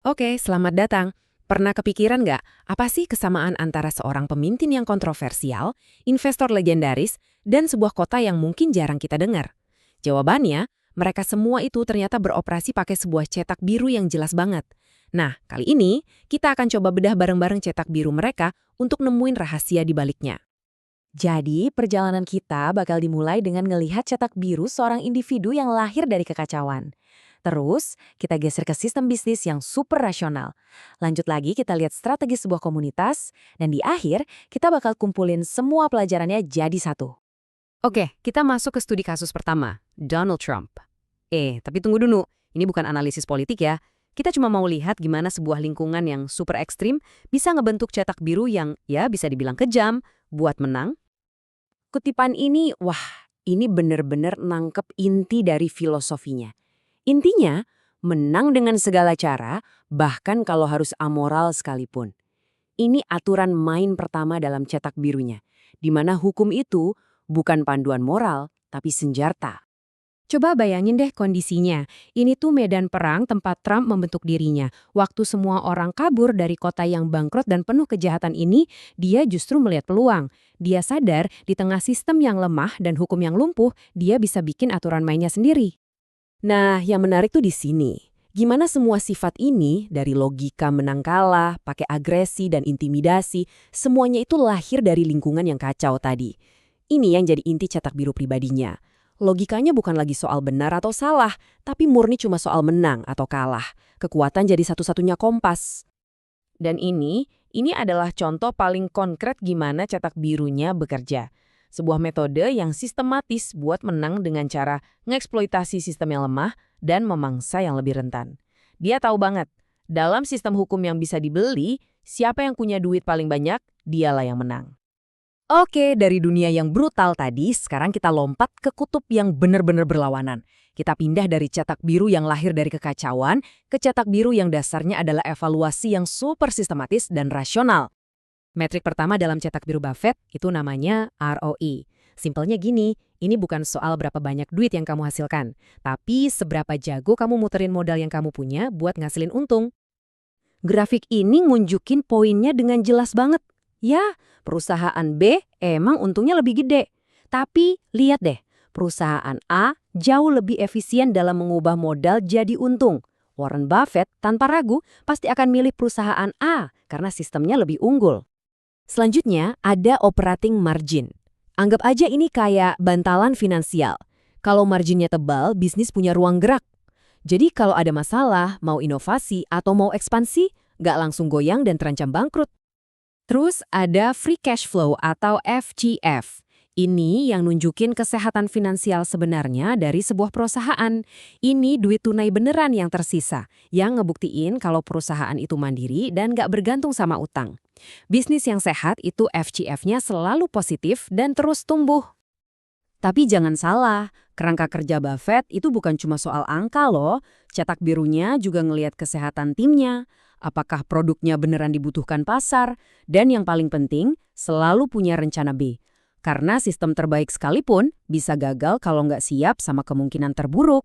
Oke, selamat datang. Pernah kepikiran nggak, apa sih kesamaan antara seorang pemimpin yang kontroversial, investor legendaris, dan sebuah kota yang mungkin jarang kita dengar? Jawabannya, mereka semua itu ternyata beroperasi pakai sebuah cetak biru yang jelas banget. Nah, kali ini kita akan coba bedah bareng-bareng cetak biru mereka untuk nemuin rahasia di baliknya. Jadi, perjalanan kita bakal dimulai dengan ngelihat cetak biru seorang individu yang lahir dari kekacauan. Terus, kita geser ke sistem bisnis yang super rasional. Lanjut lagi kita lihat strategi sebuah komunitas, dan di akhir, kita bakal kumpulin semua pelajarannya jadi satu. Oke, kita masuk ke studi kasus pertama, Donald Trump. Tapi tunggu dulu, ini bukan analisis politik ya. Kita cuma mau lihat gimana sebuah lingkungan yang super ekstrim bisa ngebentuk cetak biru yang ya bisa dibilang kejam buat menang. Kutipan ini, wah, ini bener-bener nangkep inti dari filosofinya. Intinya, menang dengan segala cara, bahkan kalau harus amoral sekalipun. Ini aturan main pertama dalam cetak birunya, di mana hukum itu bukan panduan moral, tapi senjata. Coba bayangin deh kondisinya. Ini tuh medan perang tempat Trump membentuk dirinya. Waktu semua orang kabur dari kota yang bangkrut dan penuh kejahatan ini, dia justru melihat peluang. Dia sadar di tengah sistem yang lemah dan hukum yang lumpuh, dia bisa bikin aturan mainnya sendiri. Nah, yang menarik tuh di sini. Gimana semua sifat ini, dari logika menang kalah, pakai agresi dan intimidasi, semuanya itu lahir dari lingkungan yang kacau tadi. Ini yang jadi inti cetak biru pribadinya. Logikanya bukan lagi soal benar atau salah, tapi murni cuma soal menang atau kalah. Kekuatan jadi satu-satunya kompas. Dan ini adalah contoh paling konkret gimana cetak birunya bekerja. Sebuah metode yang sistematis buat menang dengan cara ngeksploitasi sistem yang lemah dan memangsa yang lebih rentan. Dia tahu banget, dalam sistem hukum yang bisa dibeli, siapa yang punya duit paling banyak, dialah yang menang. Oke, dari dunia yang brutal tadi, sekarang kita lompat ke kutub yang benar-benar berlawanan. Kita pindah dari cetak biru yang lahir dari kekacauan ke cetak biru yang dasarnya adalah evaluasi yang super sistematis dan rasional. Metrik pertama dalam cetak biru Buffett itu namanya ROI. Simpelnya gini, ini bukan soal berapa banyak duit yang kamu hasilkan, tapi seberapa jago kamu muterin modal yang kamu punya buat ngasilin untung. Grafik ini ngunjukin poinnya dengan jelas banget. Ya, perusahaan B emang untungnya lebih gede. Tapi lihat deh, perusahaan A jauh lebih efisien dalam mengubah modal jadi untung. Warren Buffett tanpa ragu pasti akan milih perusahaan A karena sistemnya lebih unggul. Selanjutnya ada operating margin. Anggap aja ini kayak bantalan finansial. Kalau marginnya tebal, bisnis punya ruang gerak. Jadi kalau ada masalah, mau inovasi atau mau ekspansi, nggak langsung goyang dan terancam bangkrut. Terus ada free cash flow atau FCF. Ini yang nunjukin kesehatan finansial sebenarnya dari sebuah perusahaan. Ini duit tunai beneran yang tersisa, yang ngebuktiin kalau perusahaan itu mandiri dan nggak bergantung sama utang. Bisnis yang sehat itu FCF-nya selalu positif dan terus tumbuh. Tapi jangan salah, kerangka kerja Buffett itu bukan cuma soal angka loh. Cetak birunya juga ngelihat kesehatan timnya. Apakah produknya beneran dibutuhkan pasar, dan yang paling penting, selalu punya rencana B. Karena sistem terbaik sekalipun bisa gagal kalau nggak siap sama kemungkinan terburuk.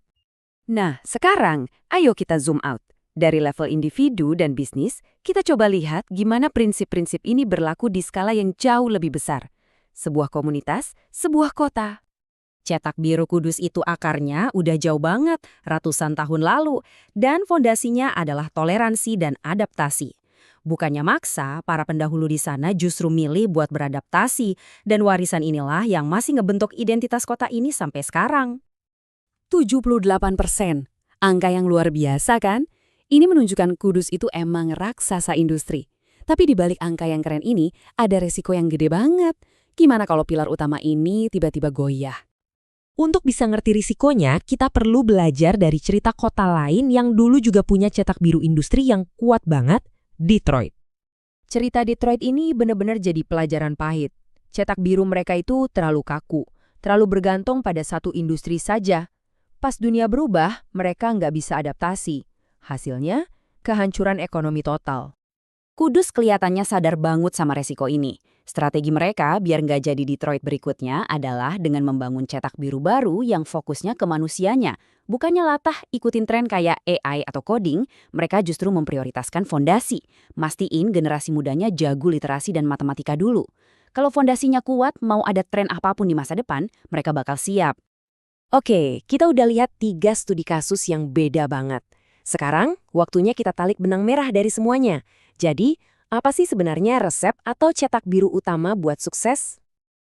Nah, sekarang ayo kita zoom out. Dari level individu dan bisnis, kita coba lihat gimana prinsip-prinsip ini berlaku di skala yang jauh lebih besar. Sebuah komunitas, sebuah kota. Cetak biru Kudus itu akarnya udah jauh banget, ratusan tahun lalu, dan fondasinya adalah toleransi dan adaptasi. Bukannya maksa, para pendahulu di sana justru milih buat beradaptasi, dan warisan inilah yang masih ngebentuk identitas kota ini sampai sekarang. 78%. Angka yang luar biasa kan? Ini menunjukkan Kudus itu emang raksasa industri. Tapi di balik angka yang keren ini, ada resiko yang gede banget. Gimana kalau pilar utama ini tiba-tiba goyah? Untuk bisa ngerti risikonya, kita perlu belajar dari cerita kota lain yang dulu juga punya cetak biru industri yang kuat banget, Detroit. Cerita Detroit ini benar-benar jadi pelajaran pahit. Cetak biru mereka itu terlalu kaku, terlalu bergantung pada satu industri saja. Pas dunia berubah, mereka nggak bisa adaptasi. Hasilnya, kehancuran ekonomi total. Kudus kelihatannya sadar banget sama resiko ini. Strategi mereka biar nggak jadi Detroit berikutnya adalah dengan membangun cetak biru baru yang fokusnya ke manusianya. Bukannya latah ikutin tren kayak AI atau coding, mereka justru memprioritaskan fondasi. Mastiin generasi mudanya jago literasi dan matematika dulu. Kalau fondasinya kuat, mau ada tren apapun di masa depan, mereka bakal siap. Oke, kita udah lihat 3 studi kasus yang beda banget. Sekarang, waktunya kita tarik benang merah dari semuanya. Jadi, apa sih sebenarnya resep atau cetak biru utama buat sukses?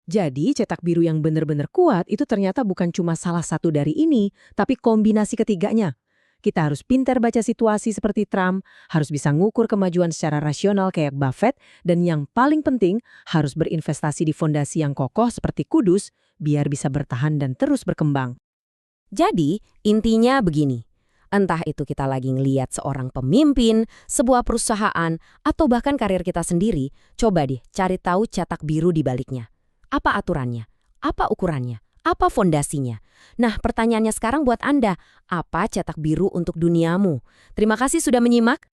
Jadi, cetak biru yang benar-benar kuat itu ternyata bukan cuma salah satu dari ini, tapi kombinasi ketiganya. Kita harus pintar baca situasi seperti Trump, harus bisa ngukur kemajuan secara rasional kayak Buffett, dan yang paling penting, harus berinvestasi di fondasi yang kokoh seperti Kudus, biar bisa bertahan dan terus berkembang. Jadi, intinya begini. Entah itu kita lagi ngeliat seorang pemimpin, sebuah perusahaan, atau bahkan karir kita sendiri, coba deh cari tahu cetak biru di baliknya. Apa aturannya? Apa ukurannya? Apa fondasinya? Nah, pertanyaannya sekarang buat Anda, apa cetak biru untuk duniamu? Terima kasih sudah menyimak.